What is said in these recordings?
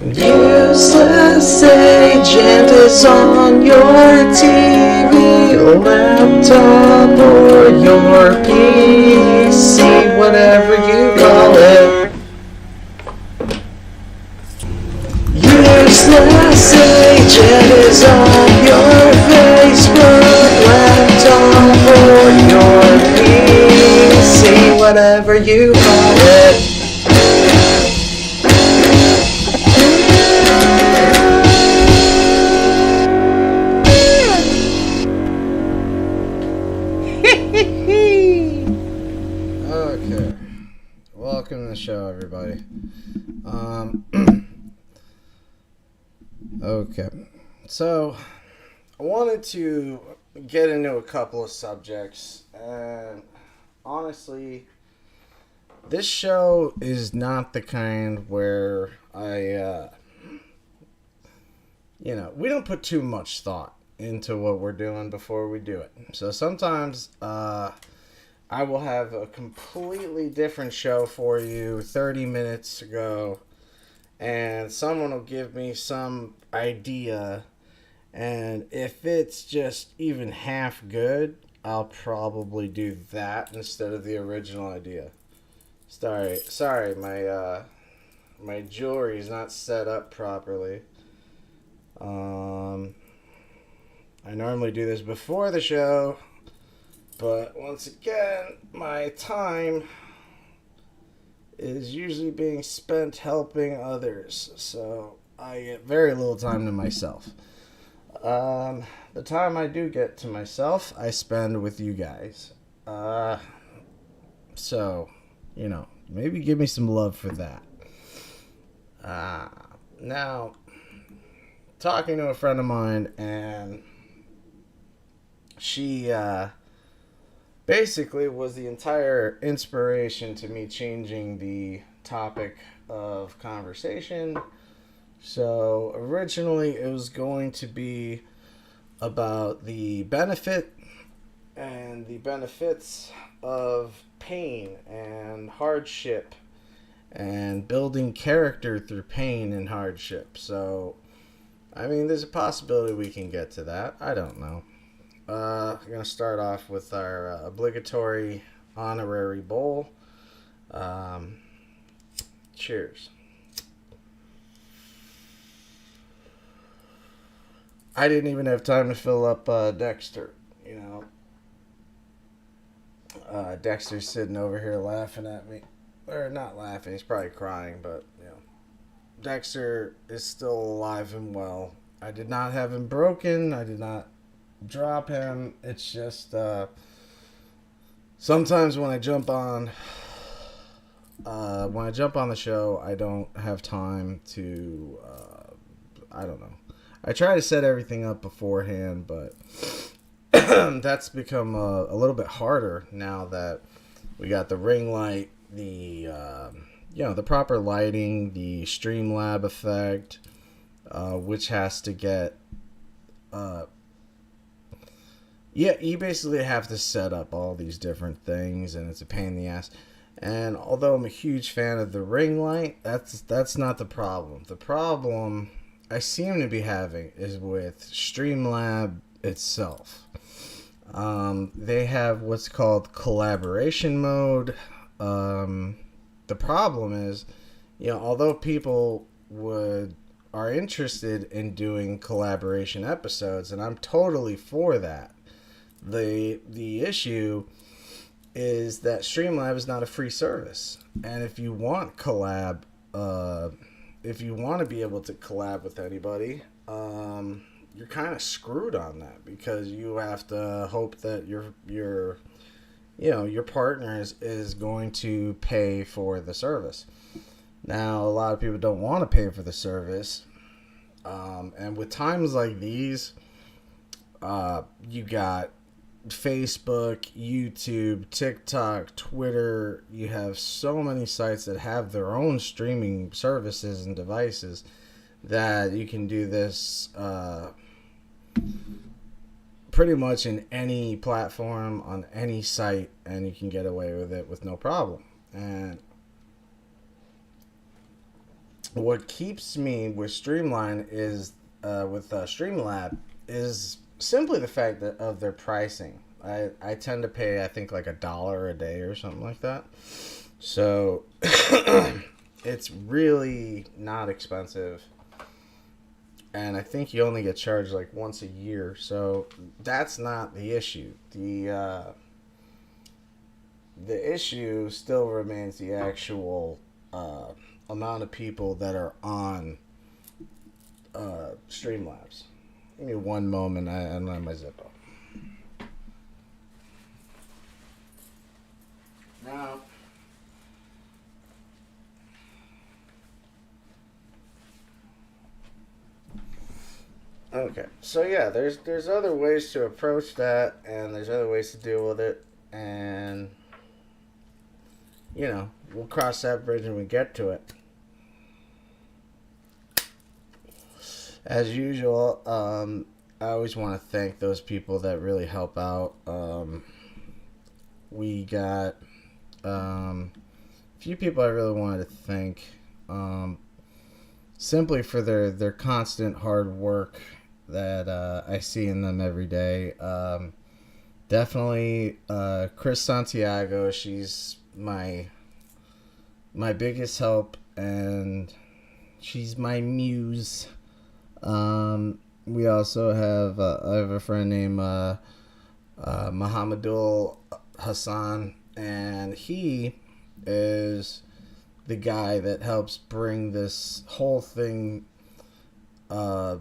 Useless agent is on your TV, laptop, or your PC, whatever you call it. Useless agent is on your Facebook, laptop, or your PC, whatever you call it. Okay, welcome to the show, everybody. Okay, so I wanted to get into a couple of subjects, and honestly, this show is not the kind where we don't put too much thought into what we're doing before we do it. So sometimes, I will have a completely different show for you 30 minutes ago, and someone will give me some idea, and if it's just even half good, I'll probably do that instead of the original idea. Sorry, my jewelry's not set up properly. I normally do this before the show, but once again, my time is usually being spent helping others, so I get very little time to myself. The time I do get to myself, I spend with you guys. So, maybe give me some love for that. Now, talking to a friend of mine, and she, basically was the entire inspiration to me changing the topic of conversation. So originally it was going to be about the benefit and the benefits of pain and hardship and building character through pain and hardship. So, there's a possibility we can get to that. I don't know. I'm going to start off with our obligatory honorary bowl. Cheers. I didn't even have time to fill up Dexter, Dexter's sitting over here laughing at me. Or not laughing, he's probably crying, but, Dexter is still alive and well. I did not have him broken. I did not drop him. It's just sometimes when I jump on the show, I don't have time to I don't know. I try to set everything up beforehand, but that's become a little bit harder now that we got the ring light, the proper lighting, the Streamlab effect, which has to get you basically have to set up all these different things, and it's a pain in the ass. And although I'm a huge fan of the ring light, that's not the problem. The problem I seem to be having is with Streamlab itself. They have what's called collaboration mode. The problem is, although people are interested in doing collaboration episodes, and I'm totally for that, the issue is that Streamlab is not a free service, and if you want if you want to be able to collab with anybody, you're kind of screwed on that, because you have to hope that your partner is going to pay for the service. Now, a lot of people don't want to pay for the service, and with times like these, you got Facebook, YouTube, TikTok, Twitter. You have so many sites that have their own streaming services and devices that you can do this pretty much in any platform, on any site, and you can get away with it with no problem. And what keeps me with Streamline is with Streamlab is simply the fact that of their pricing. I tend to pay, I think, like $1 a day or something like that. So it's really not expensive, and I think you only get charged like once a year. So that's not the issue. The issue still remains the actual amount of people that are on Streamlabs. Give me one moment. I unline my zip up. Now, okay. So yeah, there's other ways to approach that, and there's other ways to deal with it, and we'll cross that bridge when we get to it. As usual, I always want to thank those people that really help out. We got a few people I really wanted to thank, simply for their constant hard work that I see in them every day. Definitely Chris Santiago. She's my biggest help, and she's my muse. We also have I have a friend named Muhammadul Hassan, and he is the guy that helps bring this whole thing to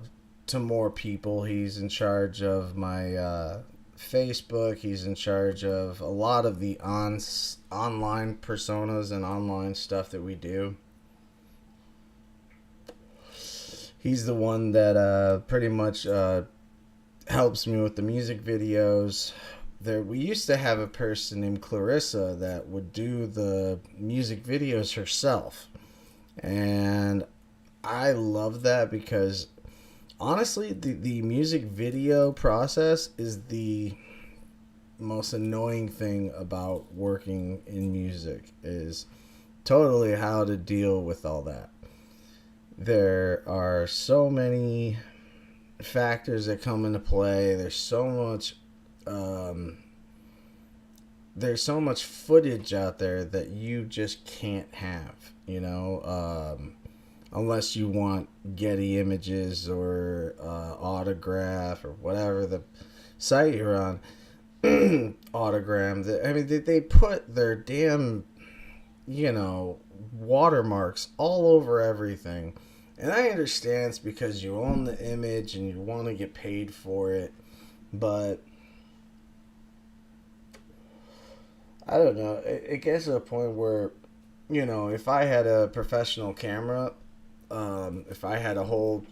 more people. He's in charge of my Facebook. He's in charge of a lot of the online personas and online stuff that we do. He's the one that pretty much helps me with the music videos. We used to have a person named Clarissa that would do the music videos herself. And I love that because, honestly, the music video process is the most annoying thing about working in music, is totally how to deal with all that. There are so many factors that come into play. There's so much footage out there that you just can't have, unless you want Getty Images or Autograph or whatever the site you're on. Autogram. I mean, they put their damn, watermarks all over everything. And I understand it's because you own the image and you want to get paid for it. But I don't know. It gets to a point where, if I had a professional camera, if I had a whole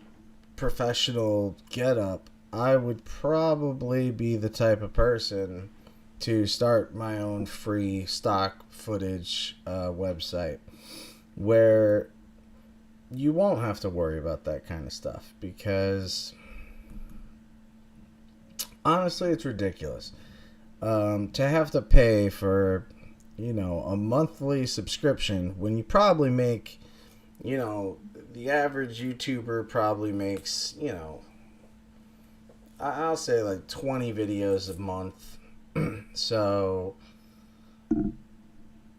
professional getup, I would probably be the type of person to start my own free stock footage website where you won't have to worry about that kind of stuff, because honestly, it's ridiculous to have to pay for a monthly subscription when you probably make the average YouTuber probably makes I'll say like 20 videos a month. So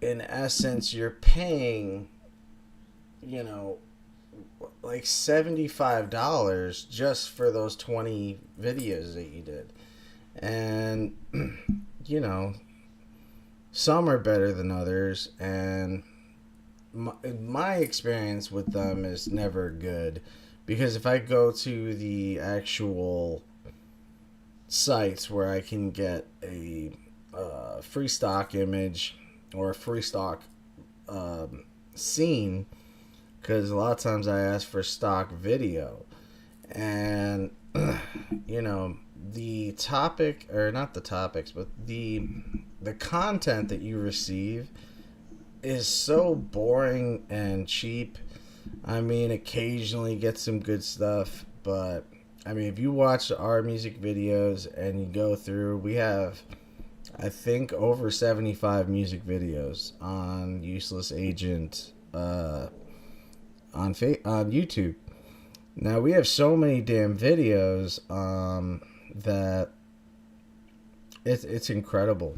in essence, you're paying like $75 just for those 20 videos that you did. And some are better than others, and my experience with them is never good, because if I go to the actual sites where I can get a free stock image or a free stock scene, because a lot of times I ask for stock video, and the topic, or not the topics, but the content that you receive is so boring and cheap. I mean, occasionally get some good stuff, but I mean, if you watch our music videos and you go through, we have, I think, over 75 music videos on Useless Agent on YouTube. Now we have so many damn videos that it's incredible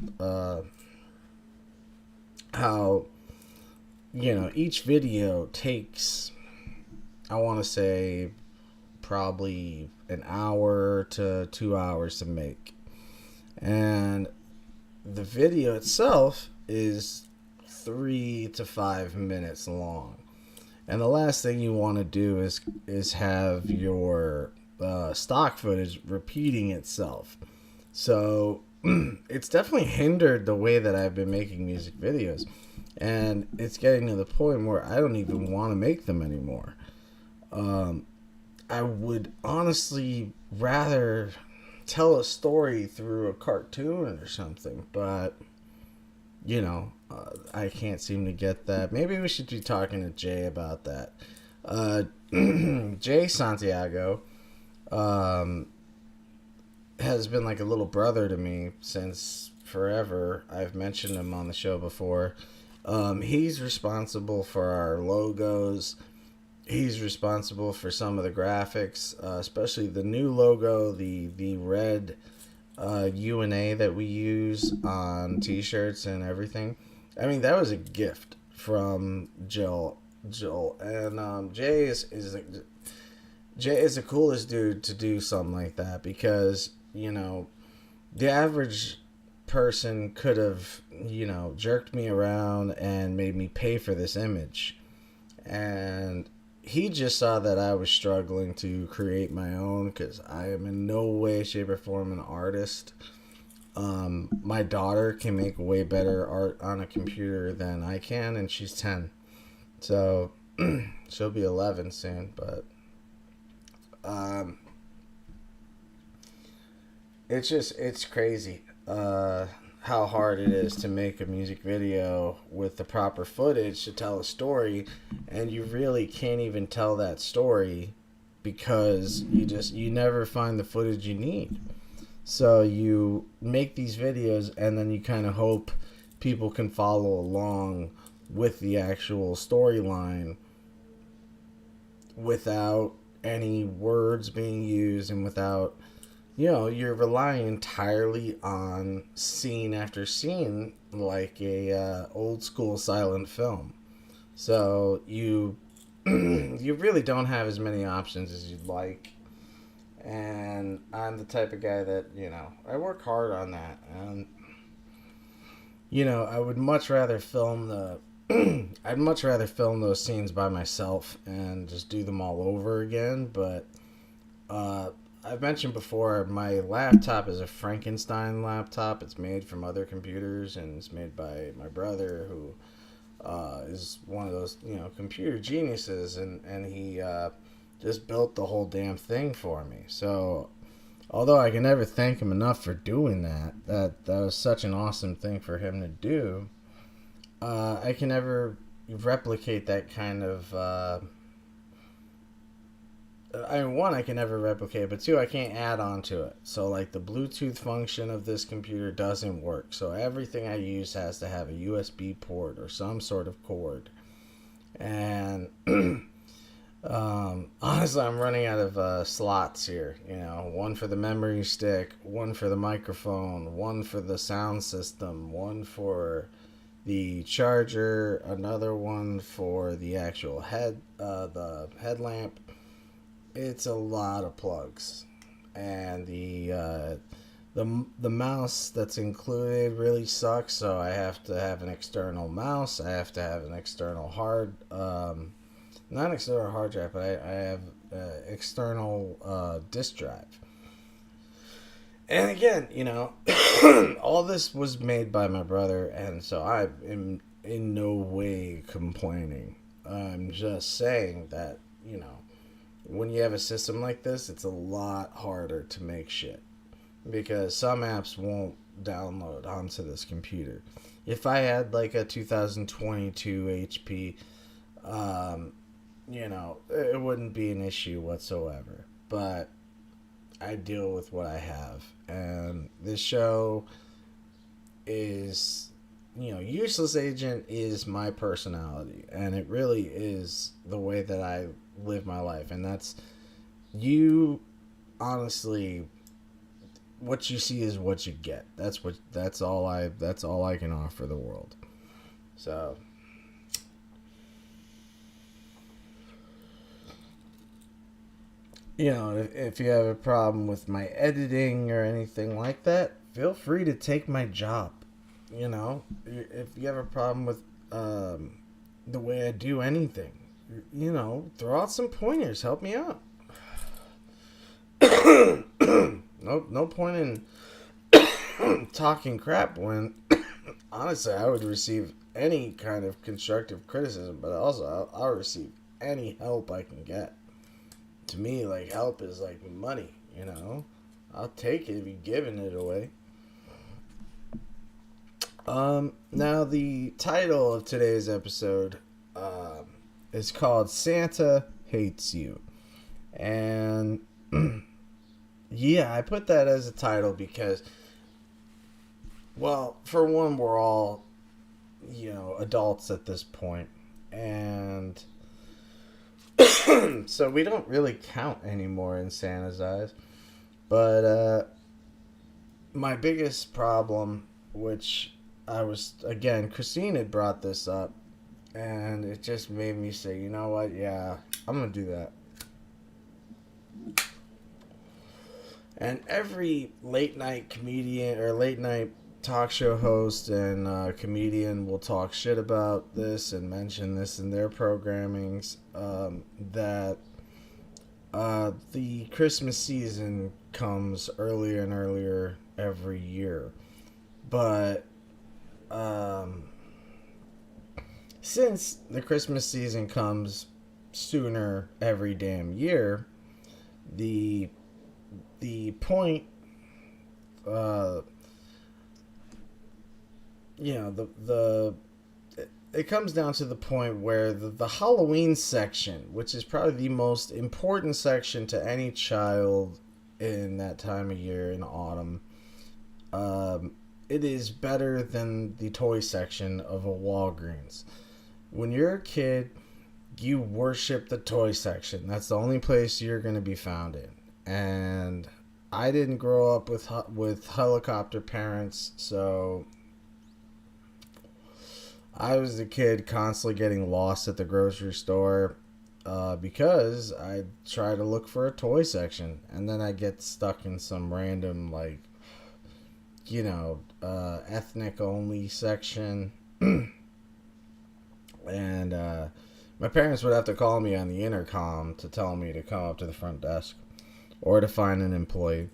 how each video takes, I want to say, probably an hour to 2 hours to make, and the video itself is 3 to 5 minutes long. And the last thing you want to do is have your stock footage repeating itself. So it's definitely hindered the way that I've been making music videos. And it's getting to the point where I don't even want to make them anymore. I would honestly rather tell a story through a cartoon or something. But, I can't seem to get that. Maybe we should be talking to Jay about that. Jay Santiago has been like a little brother to me since forever. I've mentioned him on the show before. He's responsible for our logos. He's responsible for some of the graphics, especially the new logo, the red UNA that we use on t-shirts and everything. I mean, that was a gift from Joel, and Jay is the coolest dude to do something like that, because the average person could have jerked me around and made me pay for this image, and he just saw that I was struggling to create my own, because I am in no way, shape, or form an artist. My daughter can make way better art on a computer than I can, and she's 10. So she'll be 11 soon, but it's crazy how hard it is to make a music video with the proper footage to tell a story, and you really can't even tell that story because you never find the footage you need. So you make these videos and then you kind of hope people can follow along with the actual storyline without any words being used, and without, you're relying entirely on scene after scene, like a old school silent film. So you you really don't have as many options as you'd like. And I'm the type of guy that, I work hard on that. And, I would much rather film I'd much rather film those scenes by myself and just do them all over again. But I've mentioned before, my laptop is a Frankenstein laptop. It's made from other computers, and it's made by my brother, who is one of those, computer geniuses, and he just built the whole damn thing for me. So, although I can never thank him enough for doing that was such an awesome thing for him to do, I can never replicate that kind of, one, I can never replicate it, but two, I can't add on to it. So, like, the Bluetooth function of this computer doesn't work. So everything I use has to have a USB port or some sort of cord. And honestly, I'm running out of slots here. One for the memory stick, one for the microphone, one for the sound system, one for the charger, another one for the actual the headlamp. It's a lot of plugs, and the mouse that's included really sucks. So I have to have an external mouse. I have to have an external not an external hard drive, but I have external disk drive. And again, all this was made by my brother, and so I am in no way complaining. I'm just saying that, when you have a system like this, it's a lot harder to make shit, because some apps won't download onto this computer. If I had like a 2022 HP, it wouldn't be an issue whatsoever. But I deal with what I have, and this show is useless agent is my personality, and it really is the way that I live my life, and that's you. Honestly, what you see is what you get. That's all I can offer the world. So, if you have a problem with my editing or anything like that, feel free to take my job. If you have a problem with the way I do anything, throw out some pointers. Help me out. No point in talking crap when honestly I would receive any kind of constructive criticism, but also I'll receive any help I can get. To me, like, help is like money. I'll take it if you're giving it away. Now the title of today's episode is called Santa Hates You. And yeah, I put that as a title because, well, for one, we're all, adults at this point, and so we don't really count anymore in Santa's eyes. But my biggest problem, which Christine had brought this up, and it just made me say, you know what, yeah, I'm going to do that. And every late night comedian or late night talk show host and comedian will talk shit about this and mention this in their programmings, that the Christmas season comes earlier and earlier every year. But since the Christmas season comes sooner every damn year, the point, it comes down to the point where the Halloween section, which is probably the most important section to any child in that time of year in autumn, it is better than the toy section of a Walgreens. When you're a kid, you worship the toy section. That's the only place you're going to be found in. And I didn't grow up with helicopter parents, so I was a kid constantly getting lost at the grocery store because I try to look for a toy section, and then I get stuck in some random, ethnic only section. And my parents would have to call me on the intercom to tell me to come up to the front desk or to find an employee.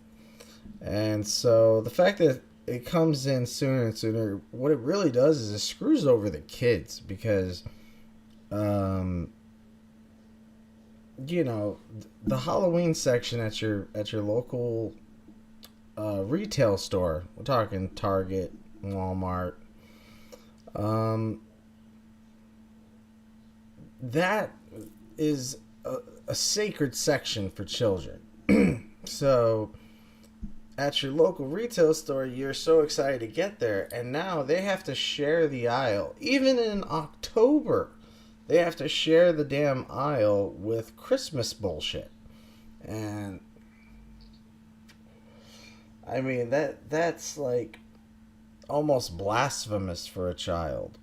And so the fact that it comes in sooner and sooner, what it really does is it screws over the kids because, the Halloween section at your local retail store, we're talking Target, Walmart, that is a sacred section for children. So at your local retail store, you're so excited to get there, and now they have to share the aisle. Even in October, they have to share the damn aisle with Christmas bullshit. And I mean, that's like almost blasphemous for a child,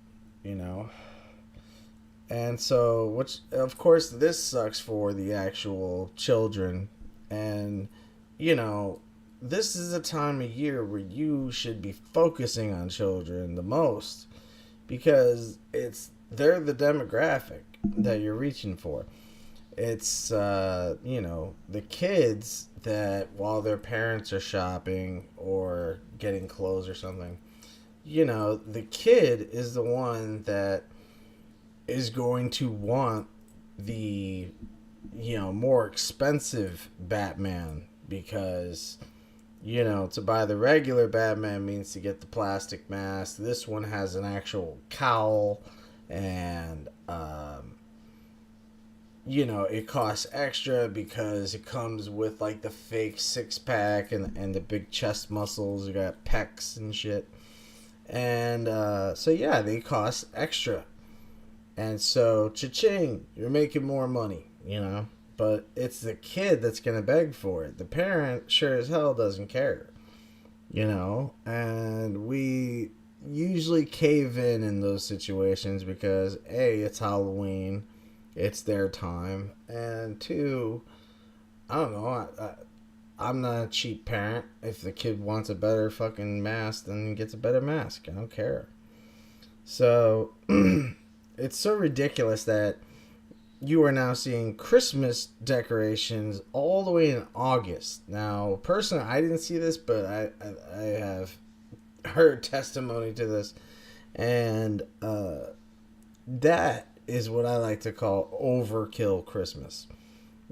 And so, which, of course, this sucks for the actual children. And, this is a time of year where you should be focusing on children the most because they're the demographic that you're reaching for. It's, the kids that while their parents are shopping or getting clothes or something, the kid is the one that is going to want the, more expensive Batman because, to buy the regular Batman means to get the plastic mask. This one has an actual cowl and, it costs extra because it comes with, the fake six-pack and the big chest muscles. You got pecs and shit. And so, yeah, they cost extra. And so, cha-ching, you're making more money, you know? But it's the kid that's going to beg for it. The parent sure as hell doesn't care, you know? And we usually cave in those situations because, A, it's Halloween, it's their time, and two, I don't know, I'm not a cheap parent. If the kid wants a better fucking mask, then he gets a better mask. I don't care. So, it's so ridiculous that you are now seeing Christmas decorations all the way in August. Now, personally, I didn't see this, but I have heard testimony to this. And that is what I like to call overkill Christmas.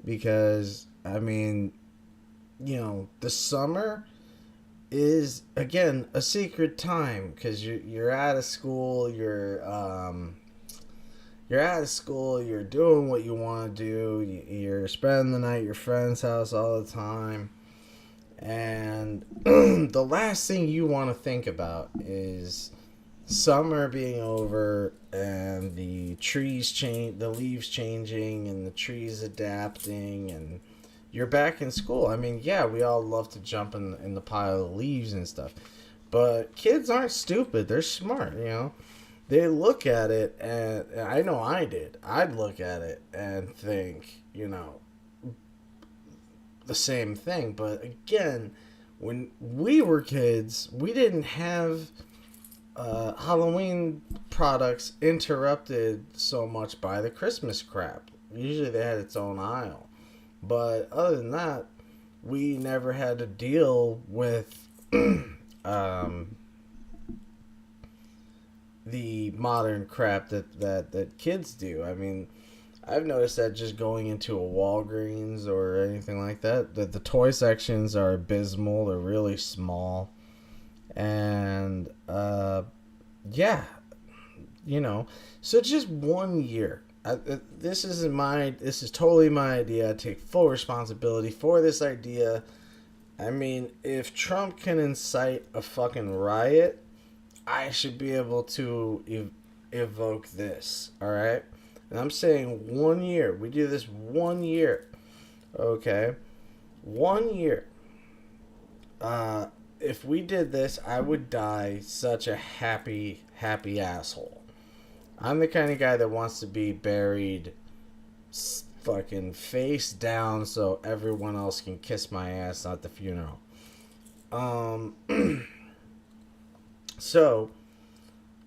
Because, I mean, you know, the summer is, again, a secret time. Because you're out of school, you're out of school, you're doing what you want to do, you're spending the night at your friend's house all the time, and the last thing you want to think about is summer being over and the leaves changing and the trees adapting, and you're back in school. I mean, yeah, we all love to jump in the pile of leaves and stuff, but kids aren't stupid, they're smart, you know. They look at it, and I know I did. I'd look at it and think, you know, the same thing. But again, when we were kids, we didn't have Halloween products interrupted so much by the Christmas crap. Usually they had its own aisle. But other than that, we never had to deal with the modern crap that kids do. I mean, I've noticed that just going into a Walgreens or anything like that, the toy sections are abysmal. They're really small. And, yeah, you know, so just 1 year. This is totally my idea. I take full responsibility for this idea. I mean, if Trump can incite a fucking riot, I should be able to evoke this, alright? And I'm saying 1 year. We do this 1 year, okay? 1 year. If we did this, I would die such a happy asshole. I'm the kind of guy that wants to be buried fucking face down so everyone else can kiss my ass at the funeral. So,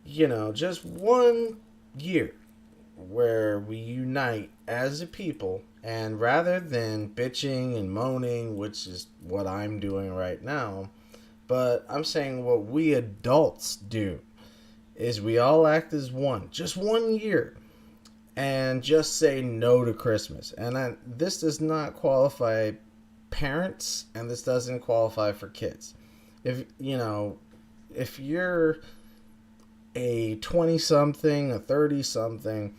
you know, just 1 year where we unite as a people, and rather than bitching and moaning, which is what I'm doing right now, but I'm saying what we adults do is we all act as one, just 1 year, and just say no to Christmas. And this does not qualify parents, and this doesn't qualify for kids. If you're a 20-something, a 30-something,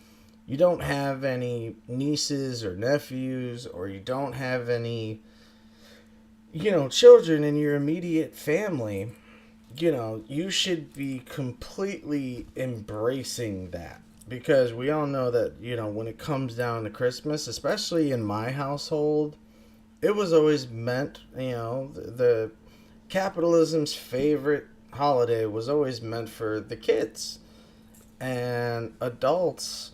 you don't have any nieces or nephews, or you don't have any, children in your immediate family, you should be completely embracing that. Because we all know that, when it comes down to Christmas, especially in my household, it was always meant, the capitalism's favorite holiday was always meant for the kids. And adults,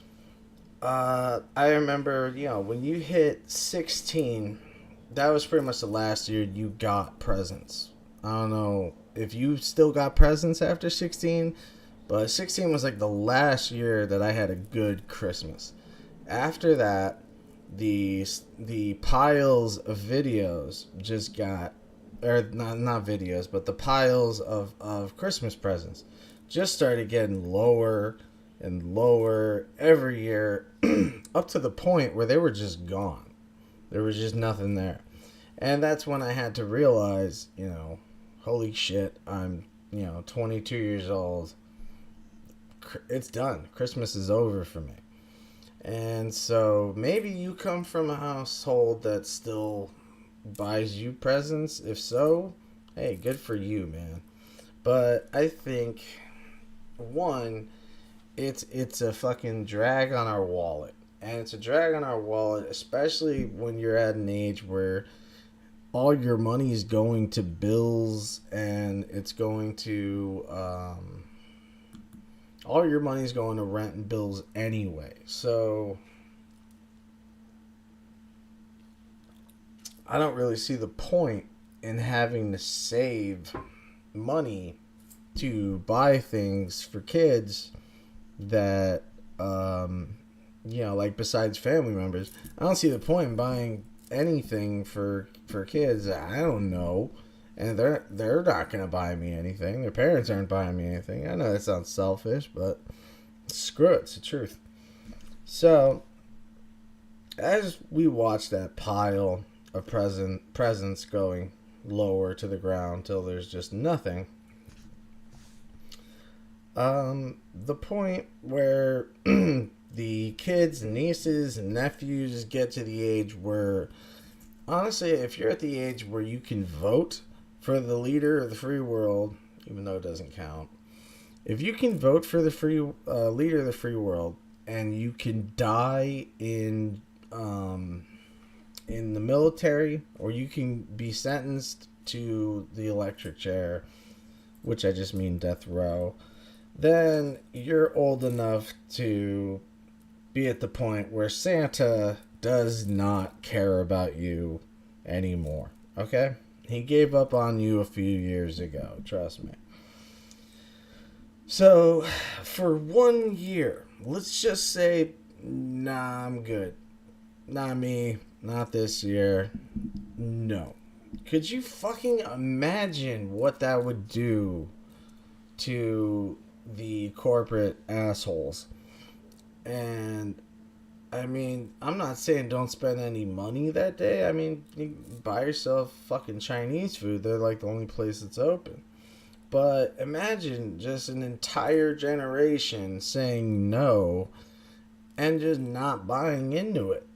I remember, when you hit 16, that was pretty much the last year you got presents. I don't know if you still got presents after 16, but 16 was like the last year that I had a good Christmas. After that, the piles of videos just got, or not videos, but the piles of Christmas presents just started getting lower and lower every year, up to the point where they were just gone. There was just nothing there. And that's when I had to realize, holy shit, I'm, 22 years old. It's done. Christmas is over for me. And so maybe you come from a household that still buys you presents. If so, hey, good for you, man. But I think one, it's a fucking drag on our wallet. And it's a drag on our wallet, especially when you're at an age where all your money is going to bills, and it's going to all your money is going to rent and bills anyway. So I don't really see the point in having to save money to buy things for kids that like besides family members. I don't see the point in buying anything for kids. I don't know, and they're not gonna buy me anything. Their parents aren't buying me anything. I know that sounds selfish, but screw it, it's the truth. So as we watch that pile of presents going lower to the ground till there's just nothing, the point where the kids, nieces, and nephews get to the age where, honestly, if you're at the age where you can vote for the leader of the free world, even though it doesn't count, if you can vote for the leader of the free world, and you can die in the military, or you can be sentenced to the electric chair, which I just mean death row, then you're old enough to be at the point where Santa does not care about you anymore. Okay? He gave up on you a few years ago. Trust me. So, for 1 year, let's just say, nah, I'm good. Not me. Not this year. No. Could you fucking imagine what that would do to the corporate assholes? And I mean, I'm not saying don't spend any money that day. I mean, you buy yourself fucking Chinese food. They're like the only place that's open. But imagine just an entire generation saying no and just not buying into it.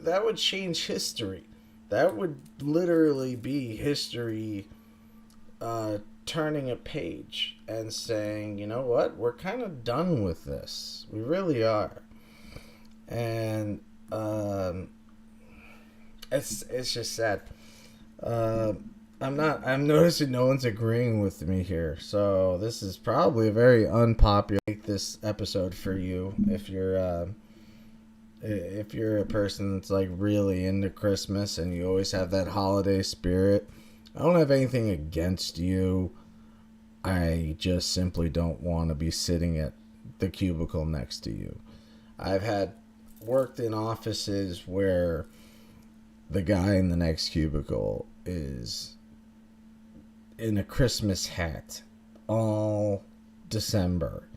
That would change history. That would literally be history turning a page and saying, you know what, we're kind of done with this. We really are. And it's just sad. I'm noticing no one's agreeing with me here. So this is probably a very unpopular this episode for you if you're a person that's like really into Christmas and you always have that holiday spirit. I don't have anything against you. I just simply don't want to be sitting at the cubicle next to you. I've worked in offices where the guy in the next cubicle is in a Christmas hat all December,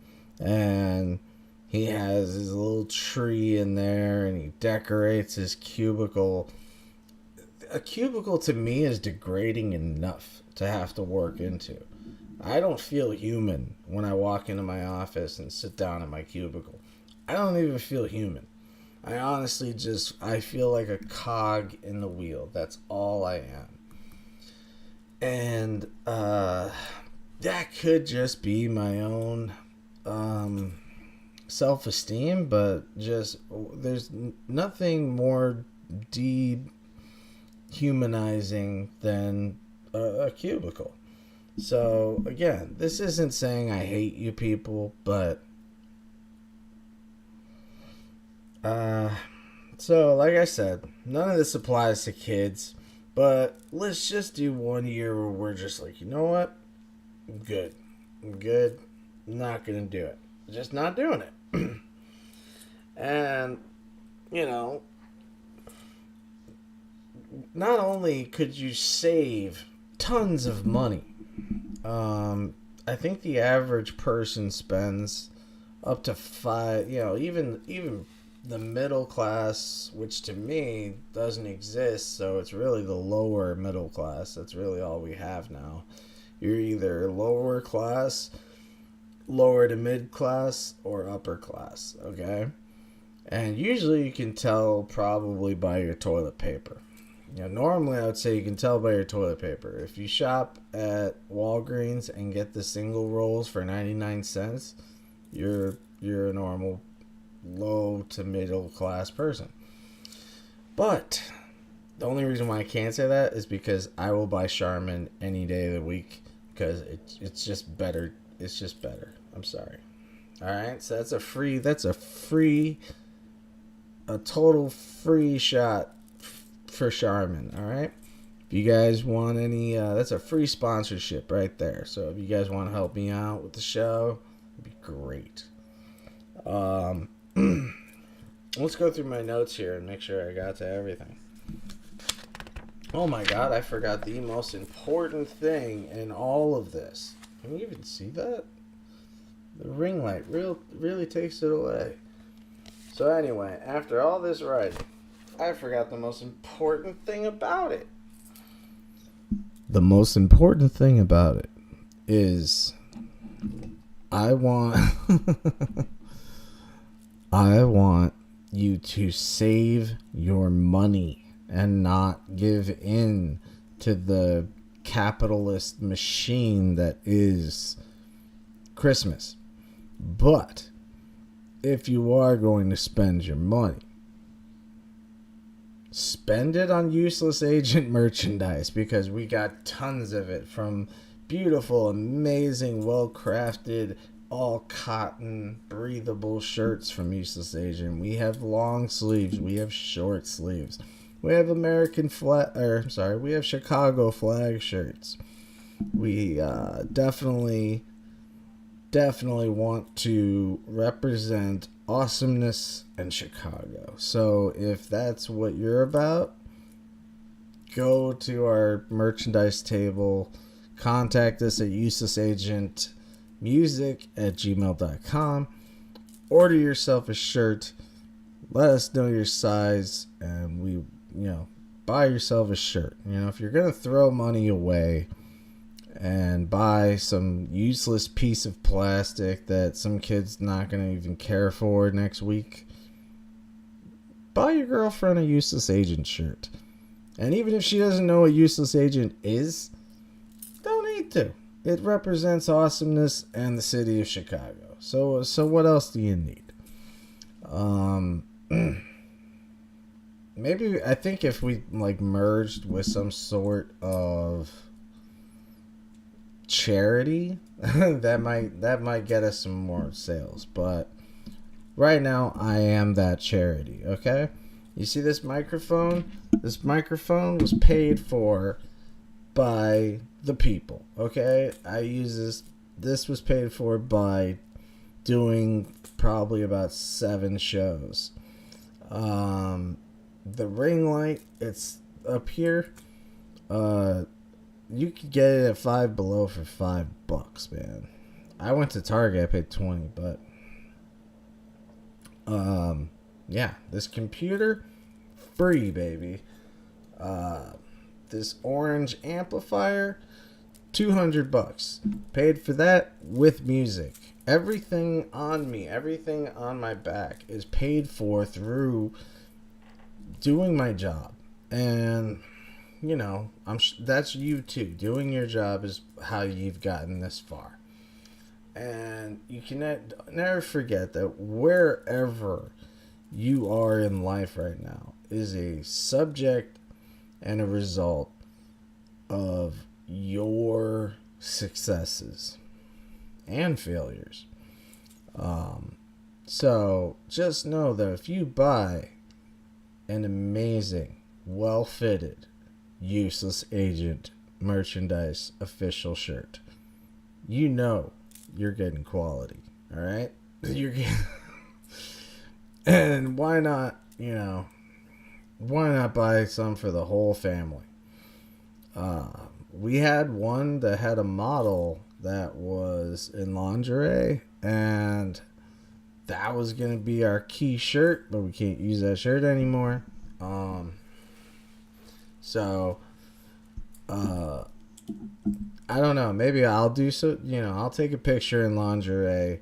and he has his little tree in there, and he decorates his cubicle. A cubicle to me is degrading enough to have to work into. I don't feel human when I walk into my office and sit down in my cubicle. I don't even feel human. I honestly I feel like a cog in the wheel. That's all I am. And that could just be my own self-esteem, but just there's nothing more dehumanizing than a cubicle. So again, this isn't saying I hate you people, but so like I said, none of this applies to kids, but let's just do 1 year where we're just like, you know what? I'm good. I'm not gonna do it. Just not doing it. And, not only could you save tons of money, I think the average person spends up to even the middle class, which to me doesn't exist, so it's really the lower middle class. That's really all we have now. You're either lower class, lower to mid class, or upper class, okay? And usually you can tell probably by your toilet paper. Normally I would say you can tell by your toilet paper. If you shop at Walgreens and get the single rolls for 99 cents, you're a normal low to middle class person. But the only reason why I can't say that is because I will buy Charmin any day of the week because it's just better. It's just better. I'm sorry. All right, so that's a total free shot for Charmin. All right, if you guys want any, that's a free sponsorship right there. So if you guys want to help me out with the show, it'd be great. Let's go through my notes here and make sure I got to everything. Oh my God, I forgot the most important thing in all of this. Can you even see that? The ring light really takes it away. So anyway, after all this writing, I forgot the most important thing about it. The most important thing about it is I want you to save your money and not give in to the capitalist machine that is Christmas. But if you are going to spend your money, spend it on useless agent merchandise, because we got tons of it, from beautiful, amazing, well-crafted, all cotton, breathable shirts from Useless Agent. We have long sleeves. We have short sleeves. We have we have Chicago flag shirts. We definitely want to represent awesomeness in Chicago. So if that's what you're about, go to our merchandise table, contact us at uselessagentmusic@gmail.com, order yourself a shirt, let us know your size, and we, buy yourself a shirt. If you're going to throw money away and buy some useless piece of plastic that some kid's not going to even care for next week, buy your girlfriend a Useless Agent shirt. And even if she doesn't know what Useless Agent is, don't need to. It represents awesomeness and the city of Chicago. So what else do you need? Maybe, I think if we merged with some sort of charity, that might get us some more sales. But right now, I am that charity. Okay, you see this microphone? This microphone was paid for by the people. Okay, I use this. This was paid for by doing probably about 7 shows. The ring light, it's up here. You could get it at Five Below for $5, man. I went to Target, I paid $20, but yeah, this computer, free, baby. This orange amplifier, $200. Paid for that with music. Everything on me, everything on my back is paid for through doing my job. And that's you too. Doing your job is how you've gotten this far. And you can never forget that wherever you are in life right now is a subject and a result of your successes and failures. So just know that if you buy an amazing, well-fitted, Useless Agent merchandise official shirt, you're getting quality. All right, you're getting. And why not buy some for the whole family? We had one that had a model that was in lingerie, and that was going to be our key shirt, but we can't use that shirt anymore. So I don't know. Maybe I'll do so. I'll take a picture in lingerie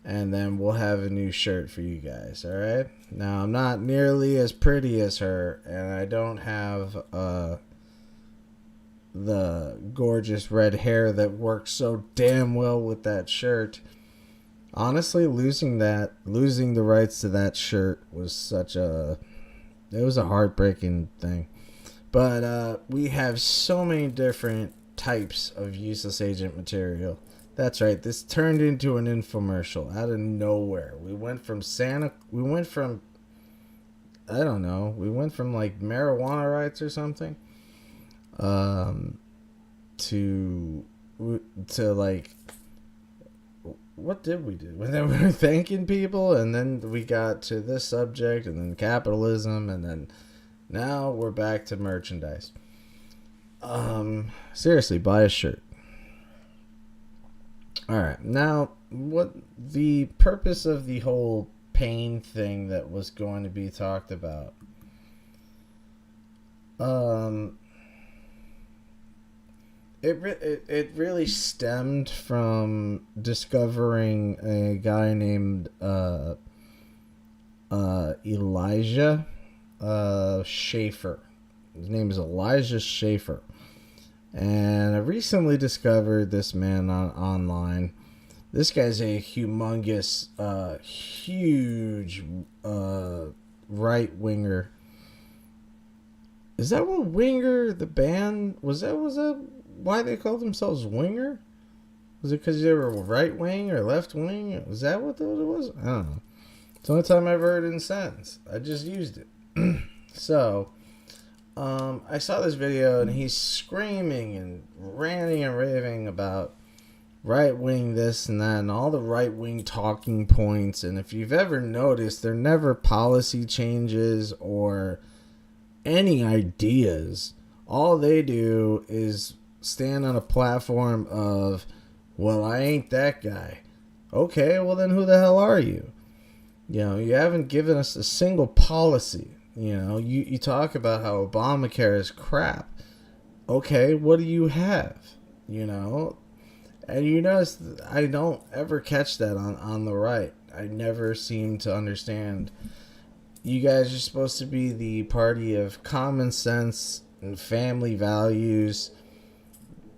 and then we'll have a new shirt for you guys. All right. Now I'm not nearly as pretty as her, and I don't have the gorgeous red hair that works so damn well with that shirt. Honestly, losing the rights to that shirt was it was a heartbreaking thing. But we have so many different types of useless agent material. That's right, this turned into an infomercial out of nowhere. We went from I don't know, we went from like marijuana rights or something, to like, what did we do? We were thanking people, and then we got to this subject, and then capitalism, and then now we're back to merchandise. Seriously, buy a shirt. Alright, now, what the purpose of the whole pain thing that was going to be talked about? It really stemmed from discovering a guy named Elijah Schaefer. His name is Elijah Schaefer. And I recently discovered this man online. This guy's a humongous, huge right-winger. Is that what Winger, the band, was that why they called themselves Winger? Was it because they were right wing or left wing? Was that what it was? I don't know. It's the only time I ever heard it in a sentence. I just used it. So, I saw this video, and he's screaming and ranting and raving about right wing this and that and all the right wing talking points. And if you've ever noticed, they're never policy changes or any ideas. All they do is stand on a platform of, well, I ain't that guy. Okay, well then who the hell are you? You know, you haven't given us a single policy. You know, you talk about how Obamacare is crap. Okay, what do you have? You know? And you notice I don't ever catch that on the right. I never seem to understand. You guys are supposed to be the party of common sense and family values.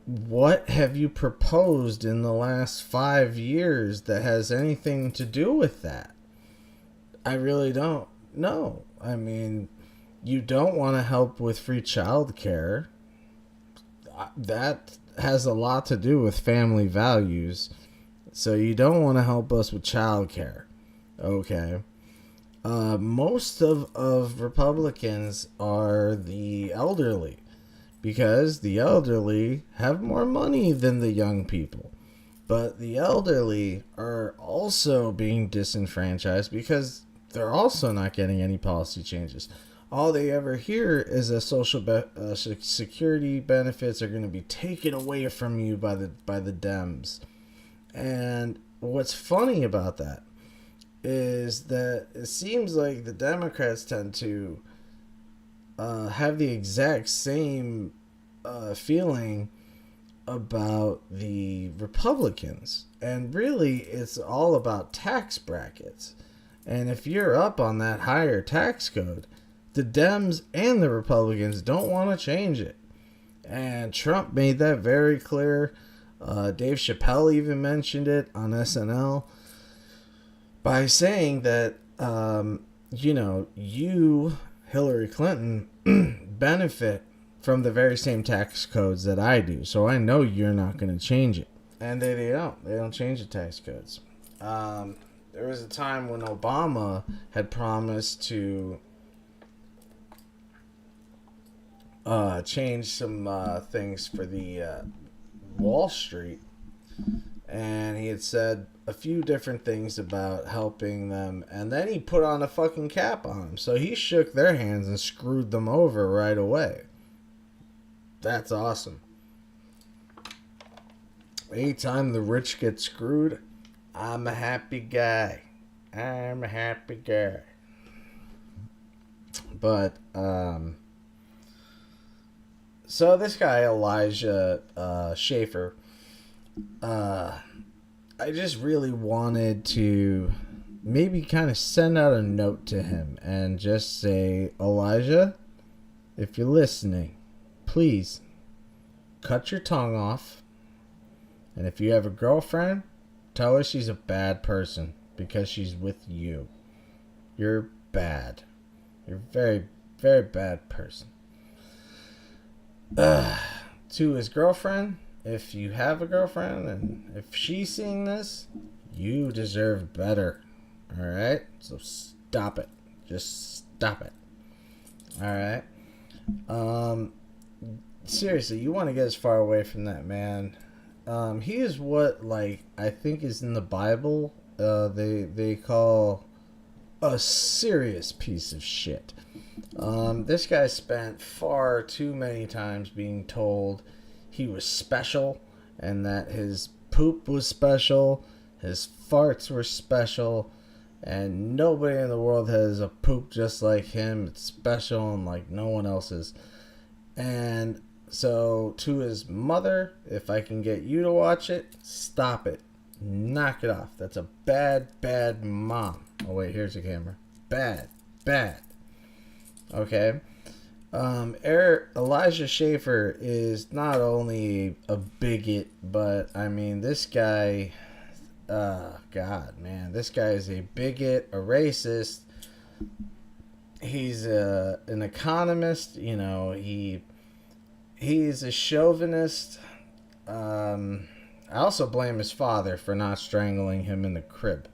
What have you proposed in the last 5 years that has anything to do with that? I really don't know. I mean, you don't want to help with free child care. That has a lot to do with family values. So you don't want to help us with child care. Okay. Most of Republicans are the elderly, because the elderly have more money than the young people. But the elderly are also being disenfranchised because they're also not getting any policy changes. All they ever hear is that social security benefits are going to be taken away from you by the Dems. And what's funny about that is that it seems like the Democrats tend to have the exact same feeling about the Republicans. And really, it's all about tax brackets. And if you're up on that higher tax code, the Dems and the Republicans don't want to change it. And Trump made that very clear. Dave Chappelle even mentioned it on SNL by saying that, you, Hillary Clinton, benefit from the very same tax codes that I do. So I know you're not going to change it. And they don't. They don't change the tax codes. There was a time when Obama had promised to change some things for the Wall Street. And he had said a few different things about helping them. And then he put on a fucking cap on them. So he shook their hands and screwed them over right away. That's awesome. Anytime the rich get screwed, I'm a happy guy. I'm a happy guy. But, so this guy, Elijah Schaefer, I just really wanted to maybe kind of send out a note to him and just say, Elijah, if you're listening, please cut your tongue off. And if you have a girlfriend, tell her she's a bad person because she's with you. You're bad. You're a very, very bad person. To his girlfriend, if you have a girlfriend and if she's seeing this, you deserve better. Alright? So stop it. Just stop it. Alright? Seriously, you want to get as far away from that man. He is what, like, I think is in the Bible, they call a serious piece of shit. This guy spent far too many times being told he was special and that his poop was special, his farts were special, and nobody in the world has a poop just like him. It's special and like no one else's. And so to his mother, if I can get you to watch it, stop it. Knock it off. That's a bad, bad mom. Oh wait, here's the camera. Bad, bad. Okay. Elijah Schaffer is not only a bigot, but I mean, this guy, God, man, this guy is a bigot, a racist. He's an economist, you know, he's a chauvinist. I also blame his father for not strangling him in the crib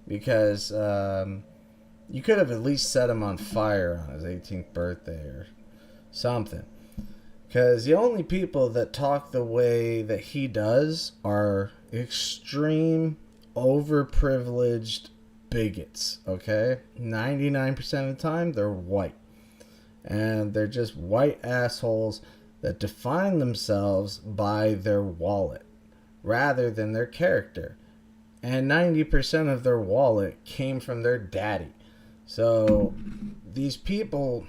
because, you could have at least set him on fire on his 18th birthday or something. Because the only people that talk the way that he does are extreme, overprivileged bigots, okay? 99% of the time, they're white. And they're just white assholes that define themselves by their wallet rather than their character. And 90% of their wallet came from their daddy. So these people,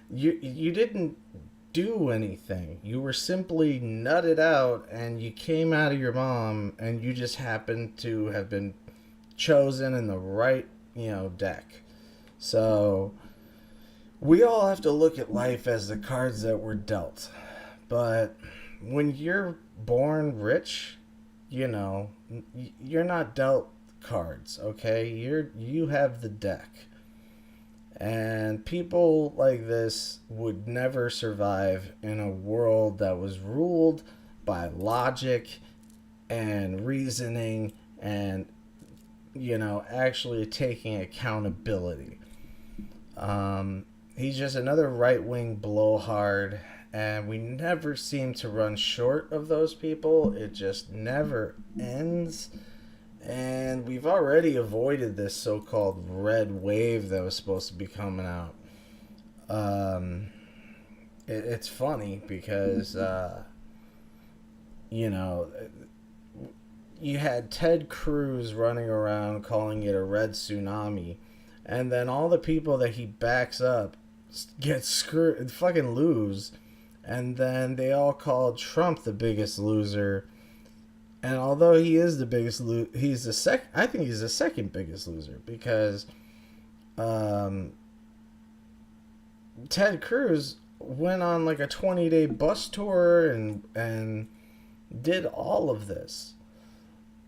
you didn't do anything. You were simply nutted out and you came out of your mom and you just happened to have been chosen in the right, deck. So we all have to look at life as the cards that were dealt. But when you're born rich, you're not dealt cards, okay? You have the deck. And people like this would never survive in a world that was ruled by logic and reasoning and actually taking accountability. He's just another right-wing blowhard, and we never seem to run short of those people. It just never ends. And we've already avoided this so-called red wave that was supposed to be coming out. It's funny because, you had Ted Cruz running around calling it a red tsunami, and then all the people that he backs up get screwed, fucking lose, and then they all called Trump the biggest loser. And although he is the biggest loser, I think he's the second biggest loser because Ted Cruz went on like a 20-day bus tour and did all of this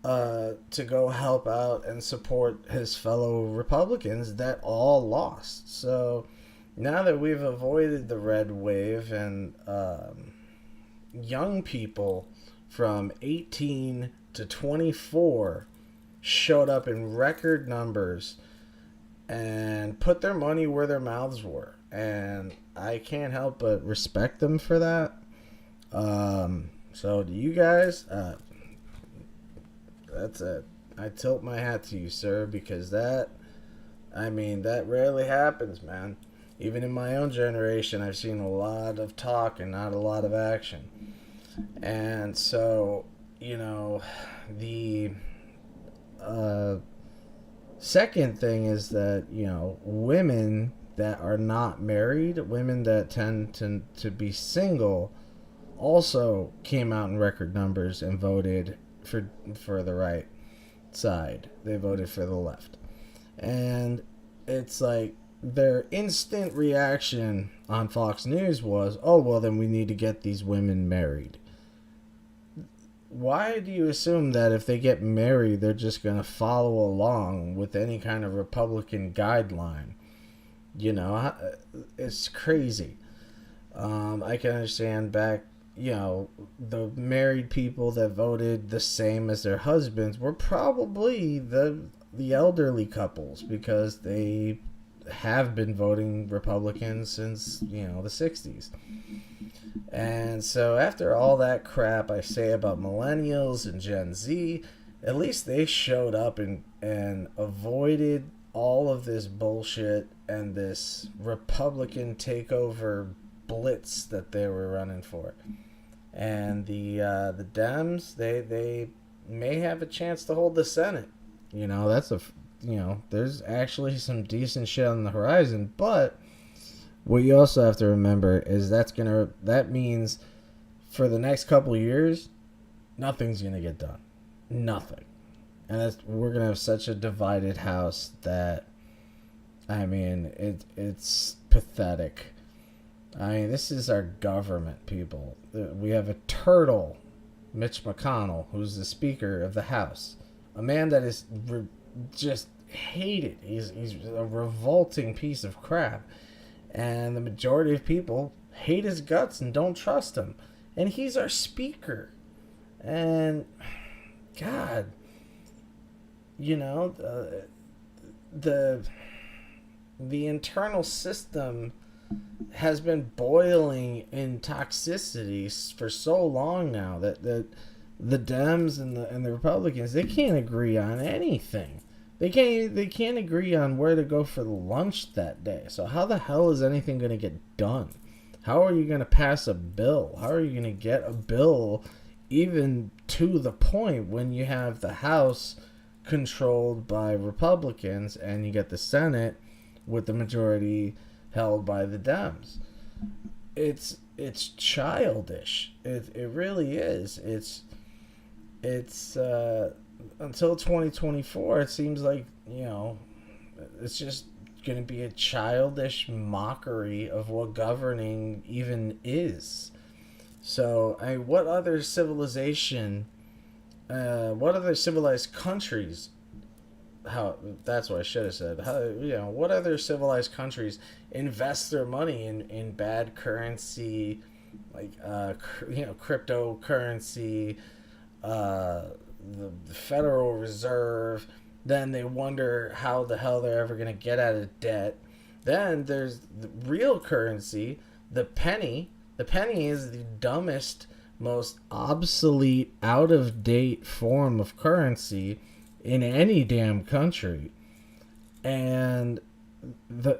to go help out and support his fellow Republicans that all lost. So now that we've avoided the red wave and young people from 18 to 24 showed up in record numbers and put their money where their mouths were. And I can't help but respect them for that. So to you guys, that's it. I tilt my hat to you, sir, because that rarely happens, man. Even in my own generation, I've seen a lot of talk and not a lot of action. And so, the second thing is that, women that are not married, women that tend to be single, also came out in record numbers and voted for the right side. They voted for the left. And it's like their instant reaction on Fox News was, oh, well, then we need to get these women married. Why do you assume that if they get married, they're just going to follow along with any kind of Republican guideline? You know, it's crazy. I can understand back, you know, the married people that voted the same as their husbands were probably the elderly couples, because they have been voting Republicans since, you know, the 60s. And so after all that crap I say about millennials and Gen Z, at least they showed up and avoided all of this bullshit and this Republican takeover blitz that they were running for. And the Dems, they may have a chance to hold the Senate. You know, there's actually some decent shit on the horizon, but what you also have to remember is that means for the next couple of years, nothing's gonna get done. Nothing. And we're gonna have such a divided house that, I mean, it's pathetic. I mean, this is our government, people. We have a turtle, Mitch McConnell, who's the Speaker of the House, a man that is just hated. He's a revolting piece of crap, and the majority of people hate his guts and don't trust him. And he's our Speaker. And God, you know, the internal system has been boiling in toxicity for so long now that the Dems and the Republicans, they can't agree on anything. They can't agree on where to go for lunch that day. So how the hell is anything going to get done? How are you going to pass a bill? How are you going to get a bill even to the point when you have the House controlled by Republicans and you get the Senate with the majority held by the Dems? It's childish. It really is. It's until 2024, it seems like, you know, it's just going to be a childish mockery of what governing even is. So, what other civilized countries, that's what I should have said. What other civilized countries invest their money in bad currency, like, cryptocurrency, the Federal Reserve? Then they wonder how the hell they're ever going to get out of debt. Then there's the real currency, the penny. The penny is the dumbest, most obsolete, out-of-date form of currency in any damn country. And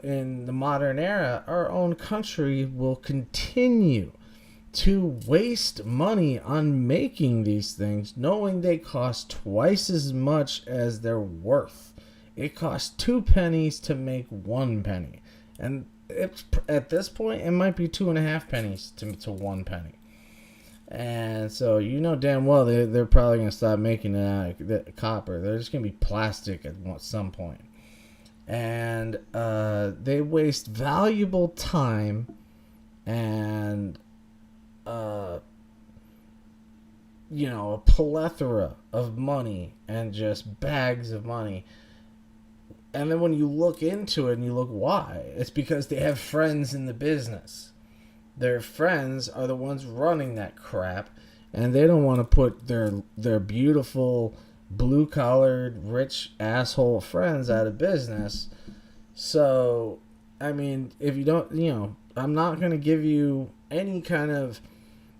in the modern era, our own country will continue to waste money on making these things, knowing they cost twice as much as they're worth. It costs 2 pennies to make 1 penny. And at this point, it might be 2.5 pennies to 1 penny. And so, you know damn well they're probably going to stop making it out of copper. They're just going to be plastic at some point. And they waste valuable time and a plethora of money and just bags of money. And then when you look into it and you look why, it's because they have friends in the business. Their friends are the ones running that crap, and they don't want to put their beautiful, blue-collared, rich asshole friends out of business. So, I mean, if you don't, I'm not going to give you any kind of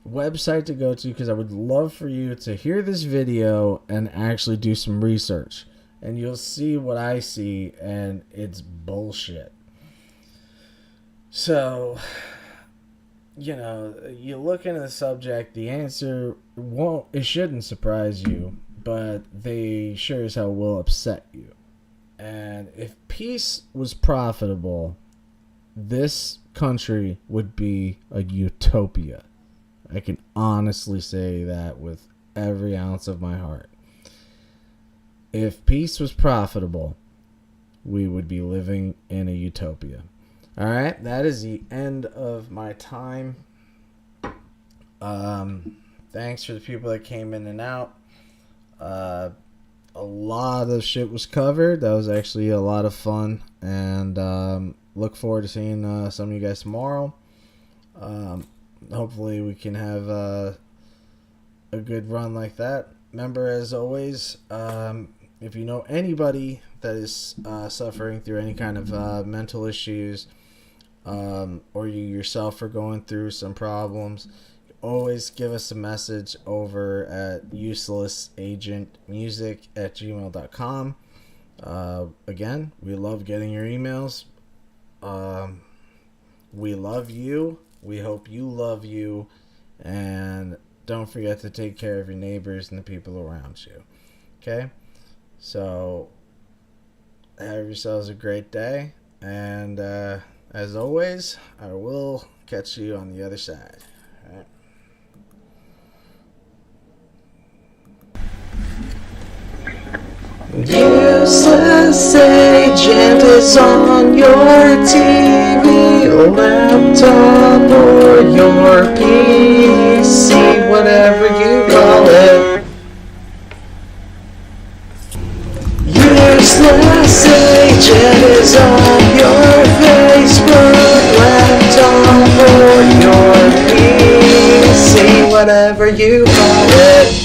website to go to, because I would love for you to hear this video and actually do some research. And you'll see what I see, and it's bullshit. So, you look into the subject, the answer it shouldn't surprise you, but they sure as hell will upset you. And if peace was profitable, this country would be a utopia. I can honestly say that with every ounce of my heart. If peace was profitable, we would be living in a utopia. All right, that is the end of my time. Thanks for the people that came in and out. A lot of shit was covered. That was actually a lot of fun, and look forward to seeing some of you guys tomorrow. Hopefully we can have a good run like that. Remember, as always, if you know anybody that is suffering through any kind of mental issues, or you yourself are going through some problems, always give us a message over at uselessagentmusic@gmail.com. Again, we love getting your emails. We love you. We hope you love you. And don't forget to take care of your neighbors and the people around you. Okay? So, have yourselves a great day. And as always, I will catch you on the other side. All right? Useless agent is on your TV, or laptop, or your PC, whatever you call it. Useless agent is on your Facebook, laptop, or your PC, whatever you call it.